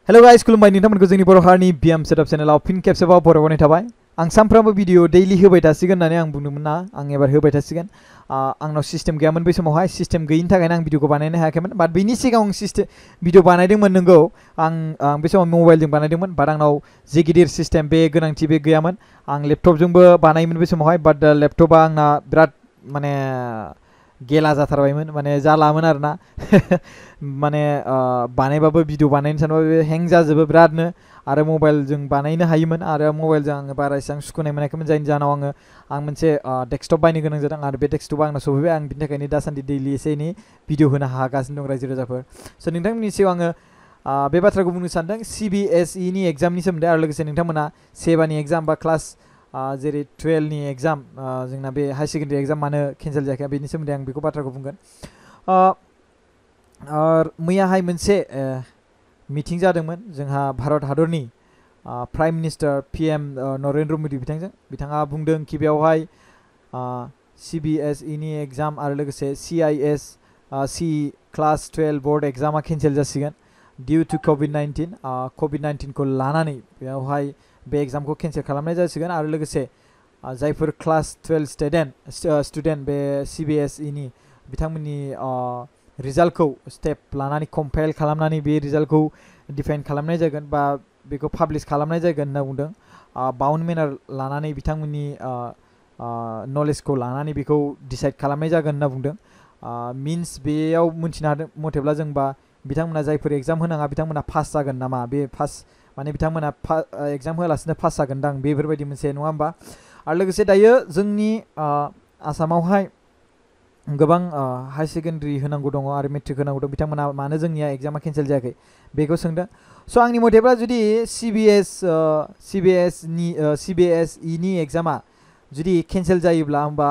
Hello guys खुलुमबाय नोंथांमोनखौ जोंनि बर' हारिनि बिएम सेटअप चेनेलाव फिन खेबसेबाव बरायनाय थाबाय। आं सानफ्रामबो भिडिअ डेइलि होबाय थासिगोन होननानै आं बुंदोंमोन ना, आं एबार होबाय थासिगोन। आंनाव सिस्टेम गैयामोन बै समावहाय, सिस्टेम गैयिनि थाखायनो आं भिडिअखौ बानायनो हायाखैमोन। बाट बेनि सिगां आं सिस्टेम भिडिअ बानायदोंमोन नंगौ, आं बे समाव मबाइलजों बानायदोंमोन। बाट आंनाव जे गिदिर सिस्टेम बे गोनांथि बे गैयामोन। आं लेपटपजोंबो बानायोमोन बे समावहाय, बाट लेपटपा आंना बिराद माने गेला जाथारबायमोन, माने जालामोन आरोना माने बानायबाबो भिडिअ बानायनो सानबाबो हें जाजोबो बिरादनो। आरो मबाइलजों बानायनो हायोमोन, आरो मबाइलजों आङो बारा एसेबां सुखुनाय मोनाखैमोन, जायनि जाहोनाव आं मोनसे डेस्कटप बायनो गोनां जादों। आरो बे डेस्कटपा आंनाव सफैबाय। आं बिनि थाखायनो दासान्दि डेइलि एसे एनै भिडिअ होनो हागासिनो दं रायजो राजाफोर। स' नोंथांमोननि सिगाङाव आङो बे बाथ्राखौ बुंनो सानदों, CBSE नि एग्जामनि सोमोन्दै। आरो लोगोसे नोंथांमोना सेबानि एग्जाम बा क्लास जेरै 12 नि एग्जाम, जोंना बे हाई सेकेन्डारि एग्जाम मानो केन्सेल जायाखै बेनि सोमोन्दै आं बेखौ बाथ्राखौ बुंगोन। मैयाहाय मोनसे मिटिं जादोंमोन जोंहा भारत हादरनि prime minister PM Narendra Modi बिथांजों। बिथाङा बुंदों कि बेवहाय CBSE नि एग्जाम आरो लोगोसे CIS क्लास 12 बोर्ड एग्जामा केन्सेल जासिगोन डिउ टु COVID-19। COVID-19 को लानानै बेवहाय बे एग्जामखौ केन्सेल खालामनाय जासिगोन। आरो लोगोसे जायफोर क्लास 12 स्टुडेन्ट बे CBSE नि बिथांमोननि रिजाल्टखौ स्टेप लानानै कम्पाइल खालामनानै बे रिजाल्टखौ डिफाइन खालामनाय जागोन बा बेखौ पाब्लिश खालामनाय जागोन होनना बुंदों। बाउन्ड मेनार लानानै बिथांमोननि नलेजखौ लानानै बेखौ डिसाइड खालामनाय जागोन होनना बुंदों। मिन्स बेयाव मोनथिनो हादों मथेब्ला जोंबा बिथांमोना जायफोर एग्जाम होनाङा बिथांमोना पास जागोन नामा, बे पास माने बिथांमोना एग्जाम होआलासिनो पास जागोनदां, बेफोरबायदि मोनसे नङा होमबा। आरो लोगोसे दायो जोंनि आसामावहाय गोबां हाई सेकेन्डारि होनांगौ दङ आरो मेट्रिक होनांगौ दं। बिथांमोना मानो जोंनिया एग्जामा केन्सेल जायाखै बेखौ सोंदों। स' आंनि मथेब्ला जुदि CBSE नि एग्जामा जुदि केन्सेल जायोब्ला, होमबा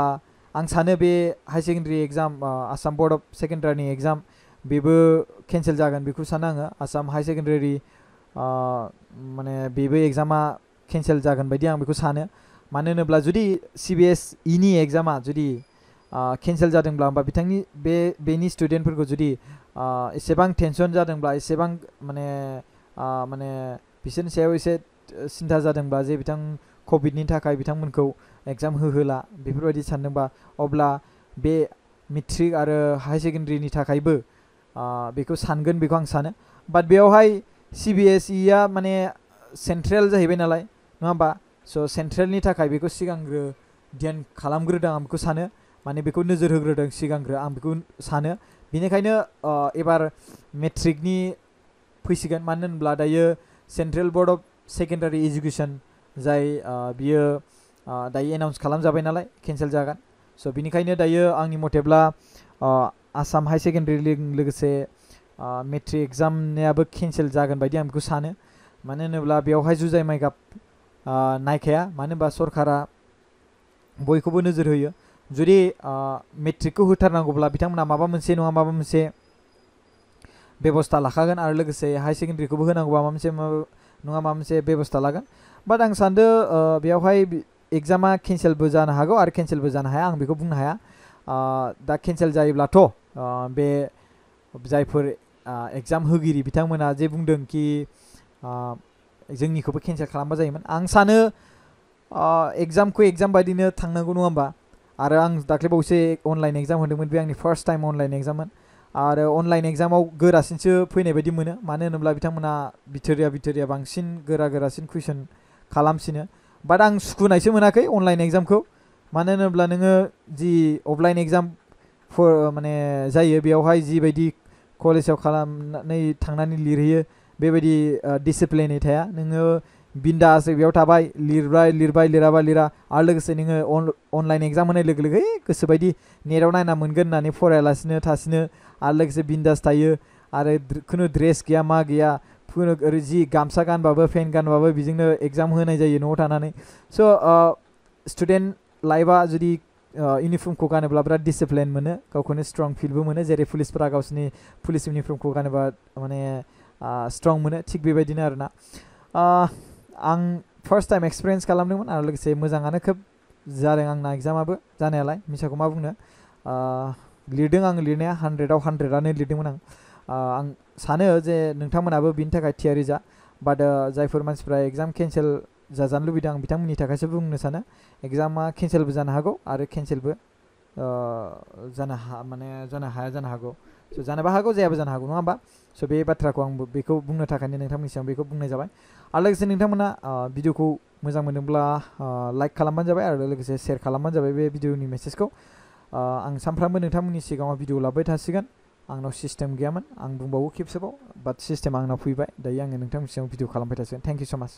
आं सानो बे high secondary exam Assam board of सेकेन्डारिनि एग्जाम बेबो केन्सेल जागोन बेखौ सानो आङो। आसाम हाई सेकेन्डारि माने बेबो एग्जामा केन्सेल जागोन बायदि आं बेखौ सानो। मानो होनोब्ला जुदि CBSE नि एग्जामा जुदि केन्सेल जादोंब्ला, होमबा बेनि स्टुडेन्टफोरखौ जुदि एसेबां टेनसन जादोंब्ला, एसेबां माने बिसोरनि सायाव एसे सिन्था जादोंबा जे कभिडनि थाखाय बिथांमोनखौ एग्जाम होहोला बेफोरबायदि सानदोंबा, अब्ला बे मेट्रिक आरो हाई सेकेन्डारिनि थाखायबो बेखौ सानगोन बेखौ आं सानो। बाट बेयावहाय CBSE माने सेन्ट्रेल जाहैबाय नालाय, नङा होमबा। स' सेन्ट्रेलनि थाखाय बेखौ सिगांग्रो ध्यान खालामग्रोदों आं बेखौ सानो, माने बेखौ नोजोर होग्रोदों सिगांग्रो आं बेखौ सानो। बेनिखायनो एबार मेट्रिकनि फैसिगोन। मानो होनब्ला दायो central board of secondary education जाय बियो दायो एनाउन्स खालामजाबाय नालाय केन्सेल जागोन। स' बिनिखायनो दायो आंनि मथेब्ला आसाम हाई सेकेन्डारि लोगोसे मेट्रिक एग्जामनियाबो केन्सेल जागोन बायदि आं बेखौ सानो। मानो होनोब्ला बेवहाय जुजाय माइगाब नायखाया, मानो होनबा सरकारा बयखौबो नोजोर होयो। जुदि मेट्रिकखौ होथारनांगौब्ला बिथांमोना माबा मोनसे नङा माबा मोनसे बेबस्था लाखागोन, आरो लोगोसे हाई सेकेन्डारिखौबो होनांगौबा माबा मोनसे नङा माबा मोनसे बेबस्था लागोन। बाट आं सान्दों बेवहाय एग्जामा केन्सेलबो जानो हागौ आरो केन्सेलबो जानो हाया, आं बेखौ बुंनो हाया। दा केन्सेल जायोब्लाथ' बे जायफोर एग्जाम होगिरि बिथांमोना जे बुंदों कि जोंनिखौबो केन्सेल खालामबा जायोमोन। आं सानो एग्जामखौ एग्जाम बायदिनो थांनांगौ, नङा होमबा। आरो आं दाख्लैबावैसो अनलाइन एग्जाम होदोंमोन, बे आंनि फार्स्ट टाइम अनलाइन एग्जाममोन। आरो अनलाइन एग्जामाव गोरासिनसो फैनाय बायदि मोनो, मानो होनोब्ला बिथांमोना बिथोरिया बांसिन गोरासिन कुइसन खालामसिनो। बाट आं सुखुनायसो मोनाखै अनलाइन एग्जामखौ। मानो होनोब्ला नोङो जि अफलाइन एग्जाम माने जायो बेयावहाय जिबायदि कलेजाव थांनानै लिरहैयो बेबायदि डिसिप्लिनै थाया। नोङो बिन्दासै बेयाव थाबाय, लिरबाय लिराबा लिरा। आरो लोगोसे नोङो अनलाइन एग्जाम होनाय लोगो लोगो गोसोबायदि नेटआव नायना मोनगोन होननानै फरायालासिनो थासिनो, आरो लोगोसे बिन्दास थायो। आरो खुनु ड्रेस गैया मा गैया, ओरै जि गामसा गानबाबो पेन्ट गानबाबो बेजोंनो एग्जाम होनाय जायो न'आव थानानै। स' स्टुडेन्ट लाइफआ जुदि इउनिफर्मखौ गानोब्ला बिराद डिसिप्लिन मोनो, गावखौनो स्ट्रं फिलबो मोनो। जेरै पुलिसफोरा गावसिनि पुलिस इउनिफर्मखौ गानोबा माने स्ट्रं मोनो, थिग बेबायदिनो आरोना। आं फार्स्ट टाइम एक्सपिरियेन्स खालामदोंमोन, आरो लोगोसे मोजाङानो खोब जादों आंना एग्जामाबो जानायालाय, मिसाखौ मा बुंनो। लिरदों आं लिरनाया 100आव 100आनो लिरदोंमोन आं। आं सानो जे नोंथांमोनाबो बिनि थाखाय थियारि जा बाट जायफोर मानसिफ्रा एग्जाम केन्सेल जाजानो लुबैदों आं बिथांमोननि थाखायसो बुंनो सानो एग्जामा केन्सेलबो जानो हागौ आरो केन्सेलबो जानो हाया जानो हागौ स' जानोबो हागौ जायाबो जानो हागौ नङा होमबा स' बे बाथ्राखौ आं बेखौ बुंनो थाखायनो नोंथांमोननि सिगाङाव बेखौ बुंनाय जाबाय आरो लोगोसे नोंथांमोना भिडिअखौ मोजां मोनदोंब्ला लाइक खालामबानो जाबाय आरो लोगोसे शेयार खालामबानो जाबाय बे भिडिअनि मेसेजखौ आं सानफ्रामबो नोंथांमोननि सिगाङाव भिडिअ लाबोबाय थासिगोन आंनाव सिस्टेम गैयामोन आं बुंबावो खेबसेबाव बाट सिस्टेमा आंनाव फैबाय दायो आङो नोंथांमोननि सिगाङाव भिडिअ खालामबाय थासिगोन थेंक इउ स' माच